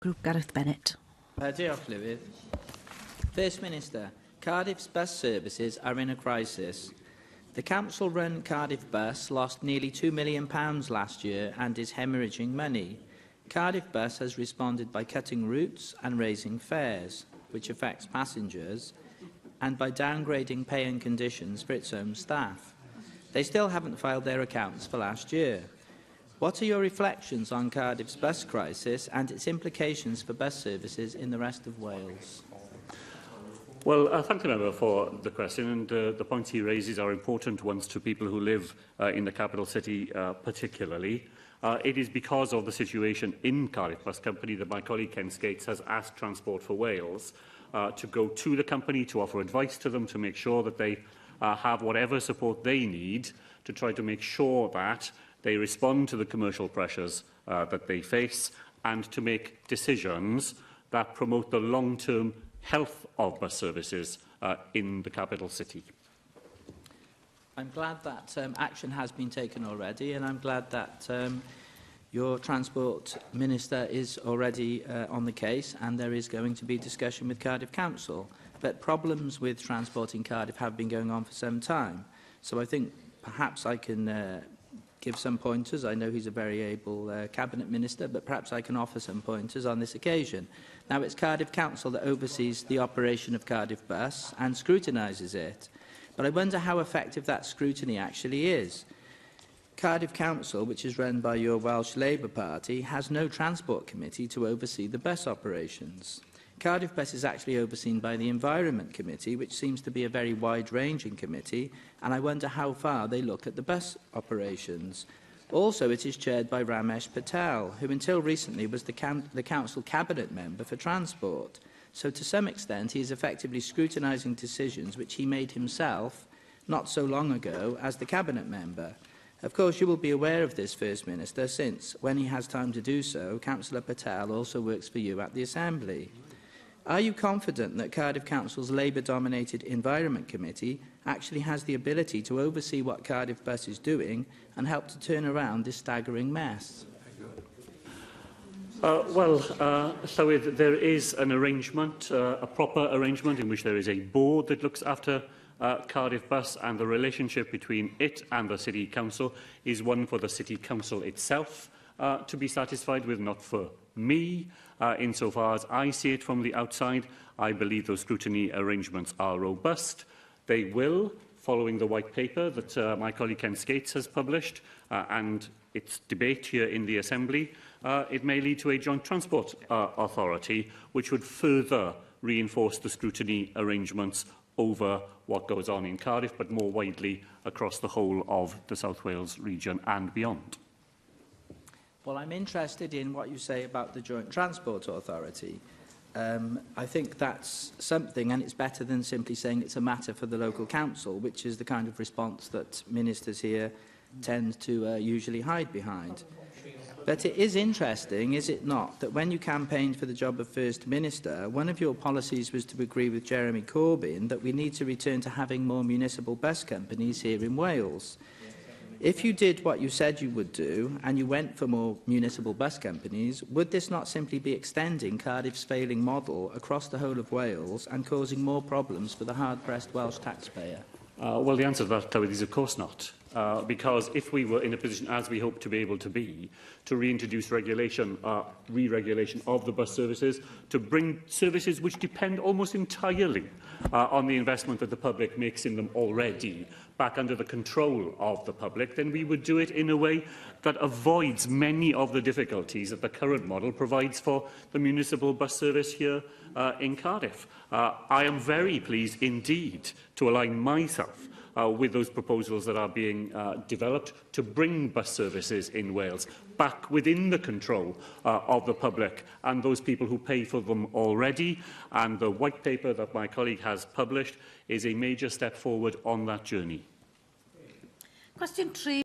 Group Gareth Bennett. Diolch, Llywydd. First Minister, Cardiff's bus services are in a crisis. The council-run Cardiff Bus lost nearly £2 million last year and is hemorrhaging money. Cardiff Bus has responded by cutting routes and raising fares, which affects passengers, and by downgrading pay and conditions for its own staff. They still haven't filed their accounts for last year. What are your reflections on Cardiff's bus crisis and its implications for bus services in the rest of Wales? Well, thank the member for the question, and the points he raises are important ones to people who live in the capital city particularly. It is because of the situation in Cardiff Bus Company that my colleague Ken Skates has asked Transport for Wales to go to the company, to offer advice to them, to make sure that they have whatever support they need to try to make sure that they respond to the commercial pressures that they face and to make decisions that promote the long-term health of bus services in the capital city. I'm glad that action has been taken already, and I'm glad that your Transport Minister is already on the case, and there is going to be discussion with Cardiff Council. But problems with transport in Cardiff have been going on for some time. So I think perhaps I can give some pointers. I know he's a very able Cabinet Minister, but perhaps I can offer some pointers on this occasion. Now, it's Cardiff Council that oversees the operation of Cardiff Bus and scrutinises it. But I wonder how effective that scrutiny actually is. Cardiff Council, which is run by your Welsh Labour Party, has no transport committee to oversee the bus operations. Cardiff Bus is actually overseen by the Environment Committee, which seems to be a very wide-ranging committee, and I wonder how far they look at the bus operations. Also, it is chaired by Ramesh Patel, who until recently was the Council Cabinet Member for Transport. So to some extent, he is effectively scrutinising decisions which he made himself not so long ago as the Cabinet Member. Of course, you will be aware of this, First Minister, since, when he has time to do so, Councillor Patel also works for you at the Assembly. Are you confident that Cardiff Council's Labour-dominated Environment Committee actually has the ability to oversee what Cardiff Bus is doing and help to turn around this staggering mess? So there is an arrangement, a proper arrangement, in which there is a board that looks after Cardiff Bus, and the relationship between it and the City Council is one for the City Council itself to be satisfied with, not for me. Insofar as I see it from the outside, I believe those scrutiny arrangements are robust. They will, following the white paper that my colleague Ken Skates has published and its debate here in the Assembly, it may lead to a joint transport authority which would further reinforce the scrutiny arrangements over what goes on in Cardiff, but more widely across the whole of the South Wales region and beyond. Well, I'm interested in what you say about the Joint Transport Authority. I think that's something, and it's better than simply saying it's a matter for the local council, which is the kind of response that ministers here tend to usually hide behind. But it is interesting, is it not, that when you campaigned for the job of First Minister, one of your policies was to agree with Jeremy Corbyn that we need to return to having more municipal bus companies here in Wales. If you did what you said you would do, and you went for more municipal bus companies, would this not simply be extending Cardiff's failing model across the whole of Wales and causing more problems for the hard-pressed Welsh taxpayer? Well, the answer to that, Llywydd, is of course not. Because if we were in a position, as we hope to be able to be, to reintroduce regulation, re-regulation of the bus services, to bring services which depend almost entirely on the investment that the public makes in them already back under the control of the public, then we would do it in a way that avoids many of the difficulties that the current model provides for the municipal bus service here in Cardiff. I am very pleased indeed to align myself with those proposals that are being developed to bring bus services in Wales back within the control of the public and those people who pay for them already. And the white paper that my colleague has published is a major step forward on that journey. Question 3.